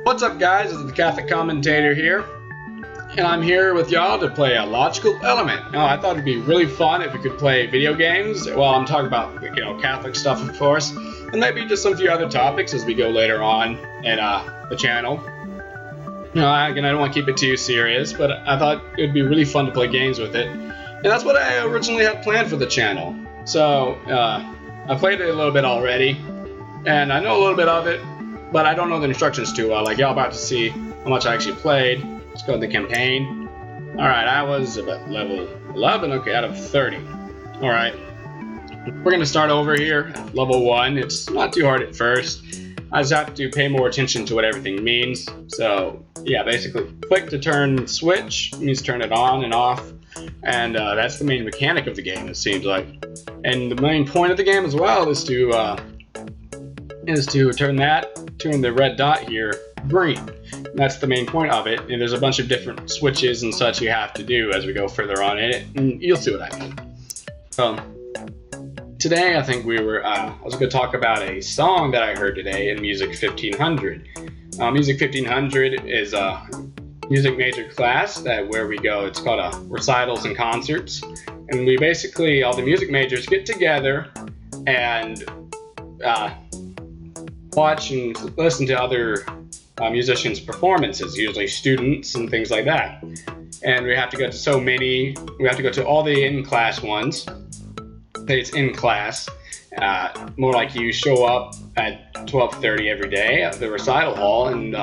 What's up, guys? This is the Catholic Commentator here, and I'm here with y'all to play a logical element. Now, I thought it'd be really fun if we could play video games. Well, I'm talking about, Catholic stuff, of course, and maybe just some few other topics as we go later on in the channel. Again, I don't want to keep it too serious, but I thought it'd be really fun to play games with it, and that's what I originally had planned for the channel. So, I played it a little bit already, and I know a little bit of it, but I don't know the instructions too well. Like, y'all about to see how much I actually played. Let's go to the campaign. Alright, I was about level 11, okay, out of 30. Alright, we're going to start over here, level 1. It's not too hard at first. I just have to pay more attention to what everything means. So, yeah, basically, click to turn switch means turn it on and off. And that's the main mechanic of the game, it seems like. And the main point of the game as well is to turn the red dot here green. And that's the main point of it. And there's a bunch of different switches and such you have to do as we go further on in it, and you'll see what I mean. Today I think I was going to talk about a song that I heard today in Music 1500. Music 1500 is a music major class where we go. It's called recitals and concerts, and we basically, all the music majors get together and watch and listen to other musicians' performances, usually students and things like that. And we have to go to so many. We have to go to all the in-class ones. It's in class. More like you show up at 12:30 every day at the recital hall and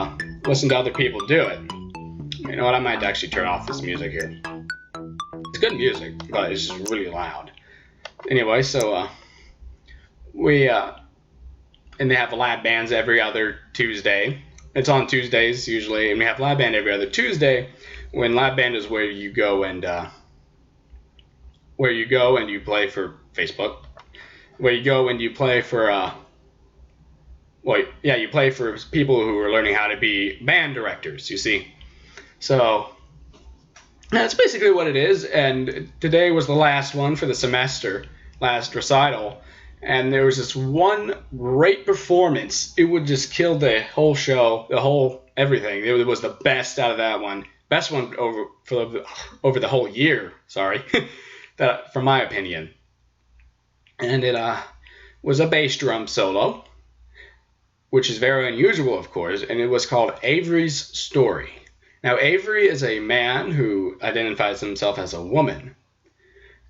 listen to other people do it. You know what? I might actually turn off this music here. It's good music, but it's just really loud. Anyway, so and they have lab bands every other Tuesday. It's on Tuesdays usually, and we have lab band every other Tuesday. When lab band is where you go and you play for Facebook. Where you go and you play for you play for people who are learning how to be band directors. You see, so that's basically what it is. And today was the last one for the semester, last recital. And there was this one great performance. It would just kill the whole show, the whole everything. It was the best out of that one. Best one over the whole year, sorry, from my opinion. And it was a bass drum solo, which is very unusual, of course, and it was called Avery's Story. Now, Avery is a man who identifies himself as a woman.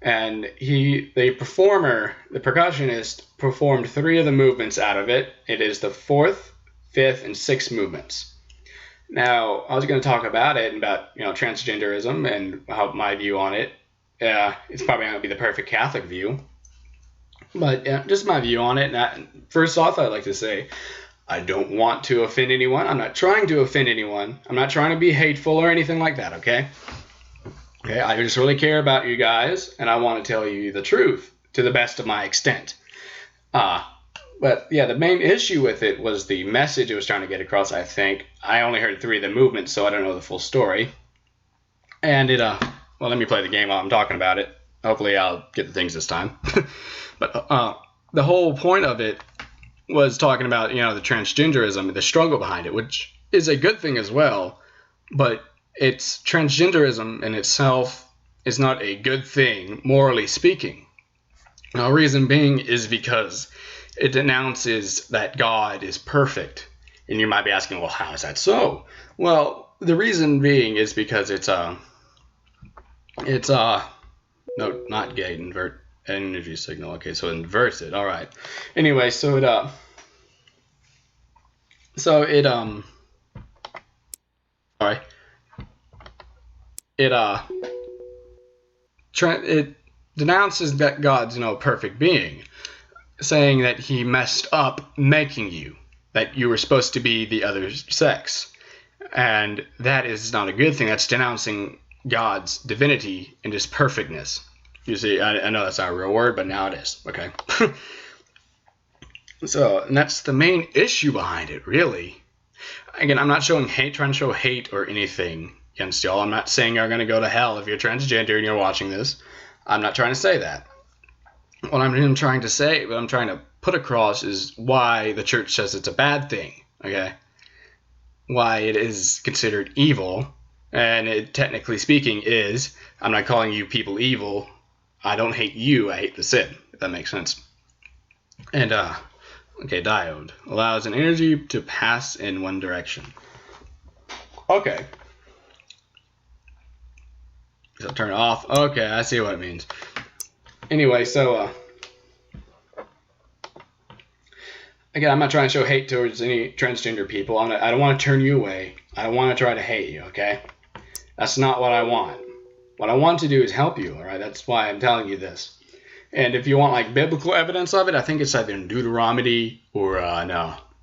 And the percussionist, performed 3 of the movements out of it. It is the 4th, 5th, and 6th movements. Now, I was going to talk about it, about transgenderism and how my view on it. It's probably not going to be the perfect Catholic view, but just my view on it. And first off, I'd like to say I don't want to offend anyone. I'm not trying to offend anyone. I'm not trying to be hateful or anything like that, okay? Okay, I just really care about you guys, and I want to tell you the truth to the best of my extent. But yeah, the main issue with it was the message it was trying to get across, I think. I only heard 3 of the movements, so I don't know the full story. And well, let me play the game while I'm talking about it. Hopefully I'll get the things this time. But the whole point of it was talking about, the transgenderism and the struggle behind it, which is a good thing as well, but it's transgenderism in itself is not a good thing, morally speaking. Now, reason being is because it denounces that God is perfect. And you might be asking, well, how is that so? Well, the reason being is because no, not gate, invert energy signal. Okay, so inverts it. All right. Anyway, so it denounces that God's perfect being, saying that he messed up making you, that you were supposed to be the other sex, and that is not a good thing. That's denouncing God's divinity and his perfectness. You see, I know that's not a real word, but now it is. Okay. And that's the main issue behind it, really. Again, I'm not trying to show hate or anything against y'all. I'm not saying you're going to go to hell if you're transgender and you're watching this. I'm not trying to say that. What I'm trying to put across is why the church says it's a bad thing, okay? why it is considered evil, and it technically speaking is. I'm not calling you people evil. I don't hate you, I hate the sin, if that makes sense. And okay, diode allows an energy to pass in one direction. Okay. So turn it off. Okay, I see what it means. Anyway, so again, I'm not trying to show hate towards any transgender people. I don't want to turn you away. I don't want to try to hate you, okay? That's not what I want. What I want to do is help you, all right? That's why I'm telling you this. And if you want like biblical evidence of it, I think it's either in Deuteronomy or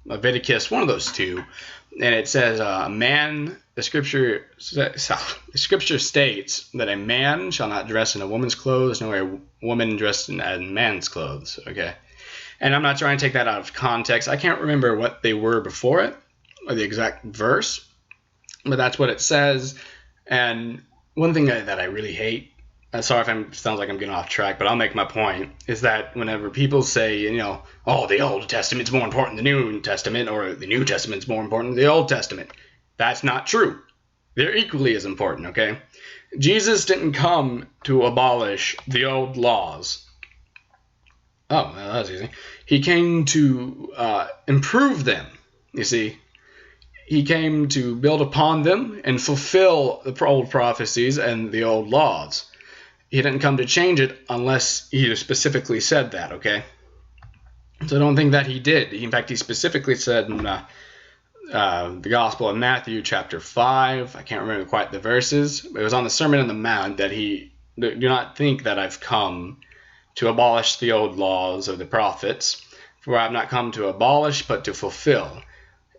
Leviticus, one of those two. And it says the scripture states that a man shall not dress in a woman's clothes, nor a woman dressed in man's clothes, okay? And I'm not trying to take that out of context. I can't remember what they were before it, or the exact verse, but that's what it says. And one thing that I really hate, sorry if it sounds like I'm getting off track, but I'll make my point, is that whenever people say, oh, the Old Testament's more important than the New Testament, or the New Testament's more important than the Old Testament, that's not true. They're equally as important, okay? Jesus didn't come to abolish the old laws. Oh, that was easy. He came to improve them, you see. He came to build upon them and fulfill the old prophecies and the old laws. He didn't come to change it unless he specifically said that, okay? So I don't think that he did. In fact, he specifically said in the Gospel of Matthew, chapter 5, I can't remember quite the verses, but it was on the Sermon on the Mount that he, do not think that I've come to abolish the old laws of the prophets, for I have not come to abolish, but to fulfill.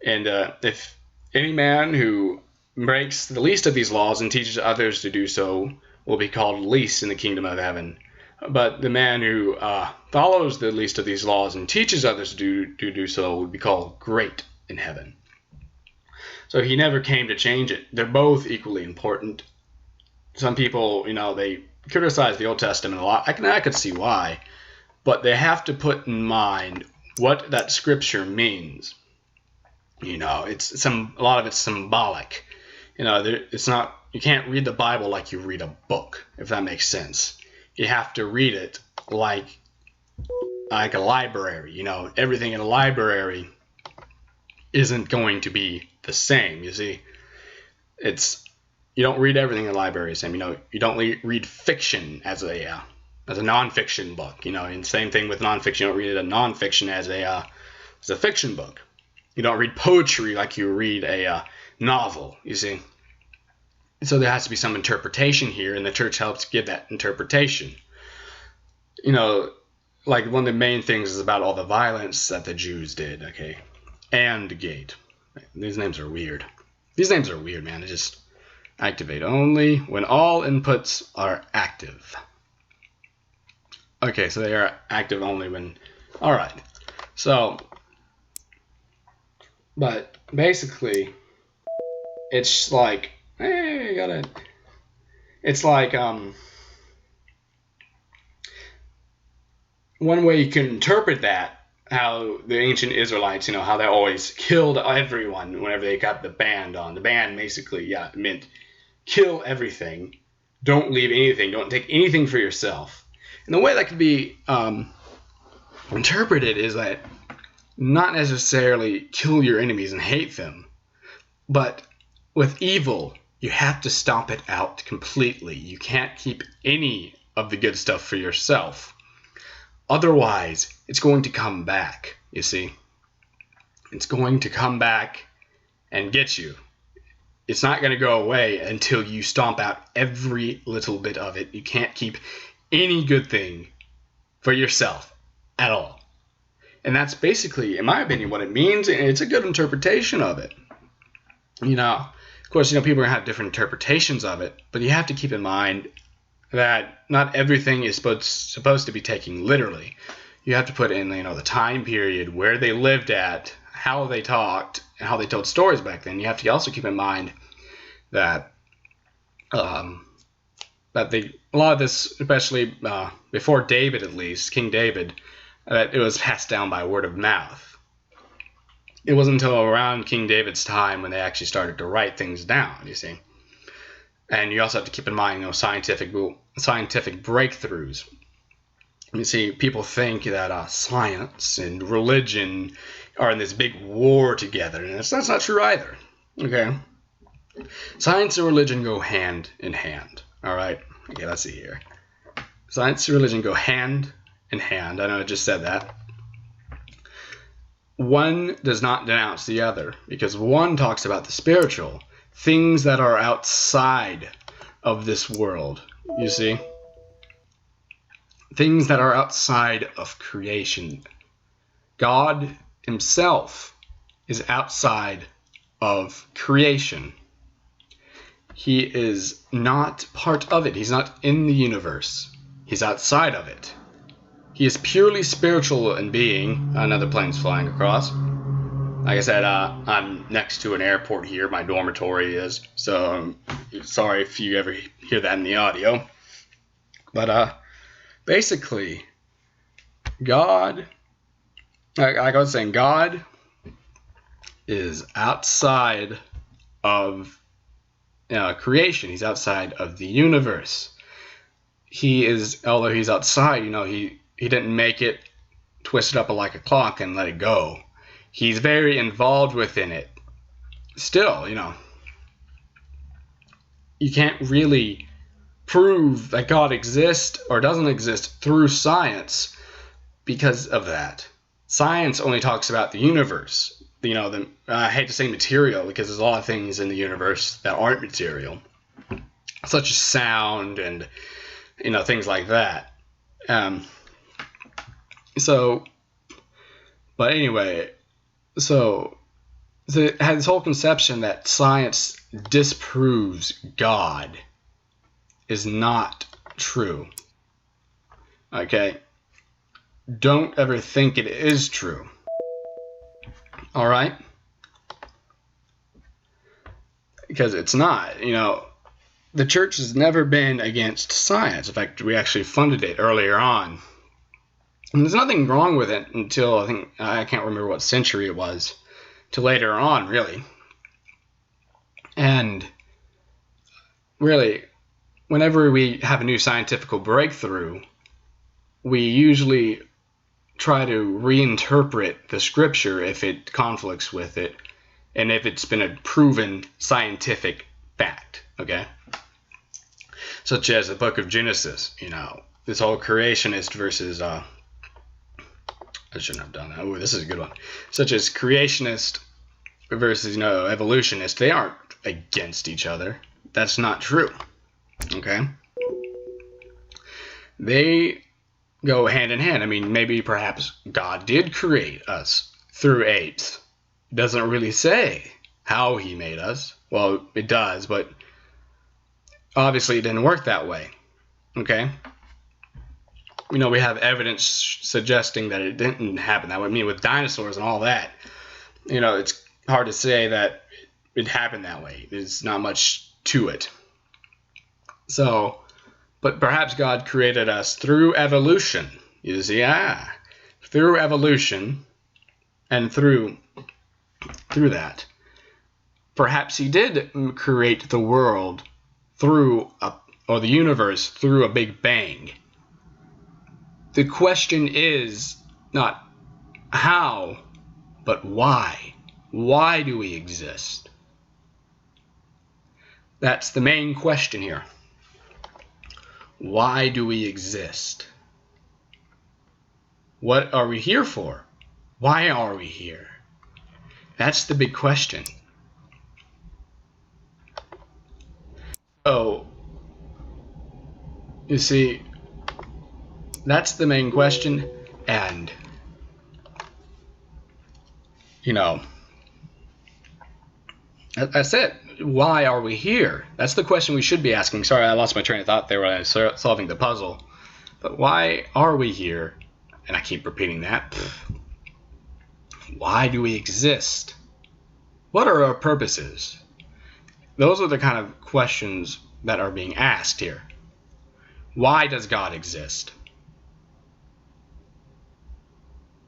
And if any man who breaks the least of these laws and teaches others to do so will be called least in the kingdom of heaven. But the man who follows the least of these laws and teaches others to do so will be called great in heaven. So he never came to change it. They're both equally important. Some people, they criticize the Old Testament a lot. I could see why, but they have to put in mind what that scripture means. It's a lot of it's symbolic. It's not. You can't read the Bible like you read a book, if that makes sense. You have to read it like a library. Everything in a library isn't going to be the same. You see, you don't read everything in the library the same. You don't read fiction as a nonfiction book. And same thing with nonfiction. You don't read a nonfiction as a fiction book. You don't read poetry like you read a novel. You see. So there has to be some interpretation here, and the church helps give that interpretation. Like one of the main things is about all the violence that the Jews did, okay? And gate. These names are weird. These names are weird, man. They just activate only when all inputs are active. Okay, so they are active only when... All right. So, but basically, it's like... Hey, you gotta... It's like, one way you can interpret that, how the ancient Israelites, how they always killed everyone whenever they got the band on. The band basically, meant kill everything. Don't leave anything. Don't take anything for yourself. And the way that could be interpreted is that not necessarily kill your enemies and hate them, but with evil, you have to stomp it out completely. You can't keep any of the good stuff for yourself. Otherwise, it's going to come back, you see. It's going to come back and get you. It's not going to go away until you stomp out every little bit of it. You can't keep any good thing for yourself at all. And that's basically, in my opinion, what it means. And it's a good interpretation of it. Of course, people are going to have different interpretations of it, but you have to keep in mind that not everything is supposed to be taken literally. You have to put in, the time period, where they lived at, how they talked, and how they told stories back then. You have to also keep in mind that a lot of this, especially before David, at least King David, that it was passed down by word of mouth. It wasn't until around King David's time when they actually started to write things down, you see. And you also have to keep in mind, scientific breakthroughs. You see, people think that science and religion are in this big war together, and that's not true either. Okay, science and religion go hand in hand. All right. Okay, let's see here. Science and religion go hand in hand. I know I just said that. One does not denounce the other, because one talks about the spiritual, things that are outside of this world, you see? Things that are outside of creation. God himself is outside of creation. He is not part of it. He's not in the universe. He's outside of it. He is purely spiritual in being. Another plane's flying across. Like I said, I'm next to an airport here. My dormitory is. So sorry if you ever hear that in the audio. But basically, God, like I was saying, God is outside of creation. He's outside of the universe. He is, although he's outside, he didn't make it, twist it up like a clock and let it go. He's very involved within it. Still, you can't really prove that God exists or doesn't exist through science because of that. Science only talks about the universe. I hate to say material, because there's a lot of things in the universe that aren't material, such as sound and things like that. But anyway, so it has this whole conception that science disproves God is not true. Okay? Don't ever think it is true. All right? Because it's not. The church has never been against science. In fact, we actually funded it earlier on. And there's nothing wrong with it until I can't remember what century it was, till later on, really. And really, whenever we have a new scientific breakthrough, we usually try to reinterpret the scripture if it conflicts with it, and if it's been a proven scientific fact, okay? Such as the book of Genesis, this whole creationist versus, I shouldn't have done that. Oh, this is a good one. Such as creationist versus, evolutionist. They aren't against each other. That's not true, okay? They go hand in hand. Maybe perhaps God did create us through apes. It doesn't really say how he made us. Well, it does, but obviously it didn't work that way. Okay? We have evidence suggesting that it didn't happen that way. With dinosaurs and all that, it's hard to say that it happened that way. There's not much to it. So, but perhaps God created us through evolution. You see, through evolution, and through that, perhaps he did create the world or the universe through a big bang. The question is not how, but why. Why do we exist? That's the main question here. Why do we exist? What are we here for? Why are we here? That's the big question. So, you see, that's the main question, and, that's it. Why are we here? That's the question we should be asking. Sorry, I lost my train of thought there when I was solving the puzzle. But why are we here? And I keep repeating that. Why do we exist? What are our purposes? Those are the kind of questions that are being asked here. Why does God exist?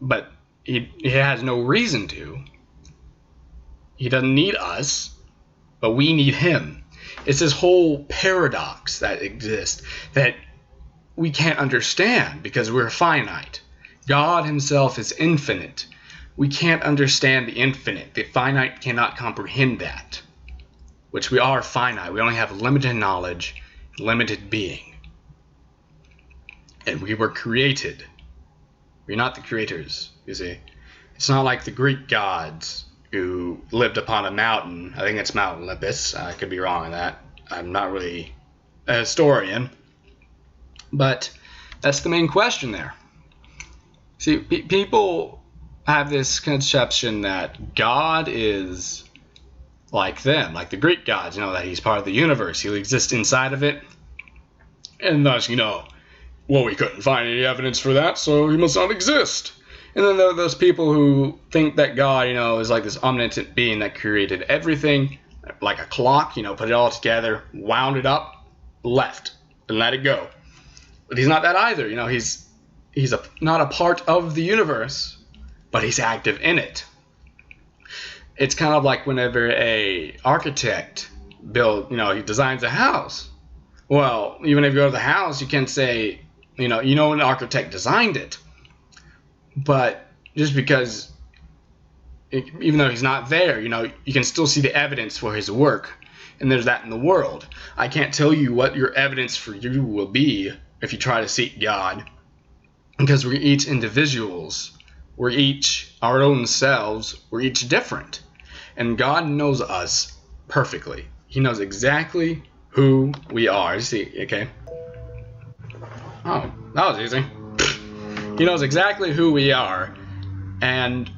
But he has no reason to. He doesn't need us, but we need him. It's this whole paradox that exists that we can't understand because we're finite. God himself is infinite. We can't understand the infinite. The finite cannot comprehend that, which we are finite. We only have limited knowledge, limited being. And we were created. We're not the creators, you see. It's not like the Greek gods who lived upon a mountain. I think it's Mount Olympus. I could be wrong on that. I'm not really a historian. But that's the main question there. See, people have this conception that God is like them, like the Greek gods, that he's part of the universe. He exists inside of it. And thus, well, we couldn't find any evidence for that, so he must not exist. And then there are those people who think that God, is like this omnipotent being that created everything, like a clock, put it all together, wound it up, left, and let it go. But he's not that either. He's not a part of the universe, but he's active in it. It's kind of like whenever a architect he designs a house. Well, even if you go to the house, you can say, an architect designed it. But just because, even though he's not there, you can still see the evidence for his work. And there's that in the world. I can't tell you what your evidence for you will be if you try to seek God. Because we're each individuals. We're each our own selves. We're each different. And God knows us perfectly. He knows exactly who we are. See, okay? Oh, that was easy. He knows exactly who we are. And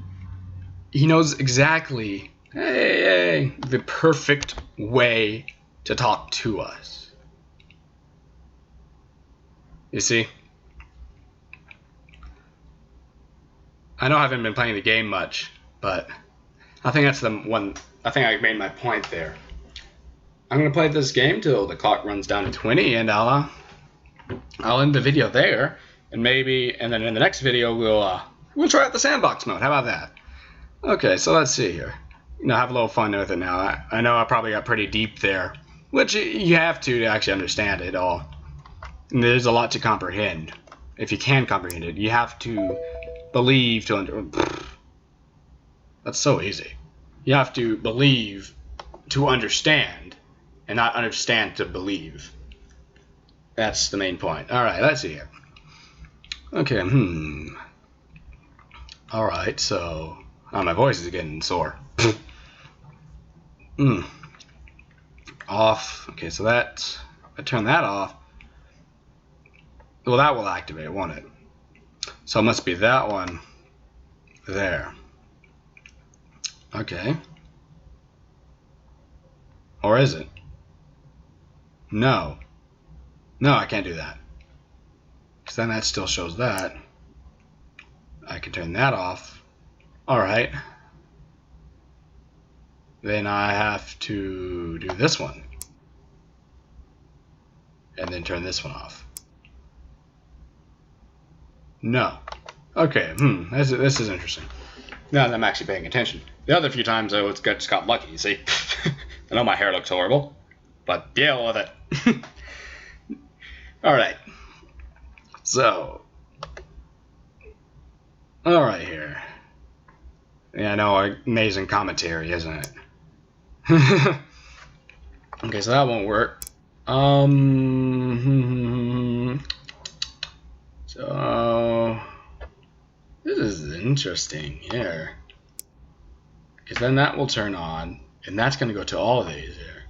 he knows exactly, the perfect way to talk to us. You see? I know I haven't been playing the game much, but I think that's the one. I think I made my point there. I'm gonna play this game till the clock runs down to 20, and I'll end the video there, and then in the next video we'll try out the sandbox mode. How about that? Okay, so let's see here. Have a little fun with it now. I know I probably got pretty deep there, which you have to actually understand it all. And there's a lot to comprehend. If you can comprehend it, you have to believe to That's so easy. You have to believe to understand, and not understand to believe. That's the main point. All right, let's see here. Okay, All right, so my voice is getting sore. Off. Okay, so I turn that off. Well, that will activate, won't it? So it must be that one there. Okay. Or is it? No. No, I can't do that. Because then that still shows that. I can turn that off. Alright. Then I have to do this one. And then turn this one off. No. Okay, this is interesting. Now that I'm actually paying attention. The other few times I just got lucky, you see. I know my hair looks horrible, but deal with it. Alright. So. Alright here. Yeah, I know, amazing commentary, isn't it? Okay, so that won't work. So this is interesting here, because then that will turn on, and that's going to go to all of these here.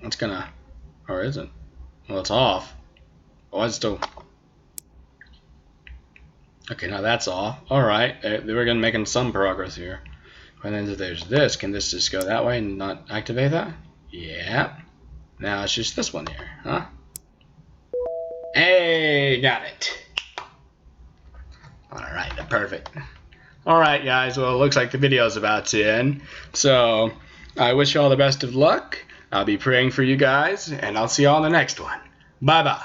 It's gonna, or isn't? Well, it's off. Oh, it's still. Okay, now that's off. All right, we're gonna making some progress here. And then there's this. Can this just go that way and not activate that? Yeah. Now it's just this one here, huh? Hey, got it. Alright, perfect. Alright, guys, well, it looks like the video's about to end. So, I wish you all the best of luck. I'll be praying for you guys, and I'll see you all in the next one. Bye-bye.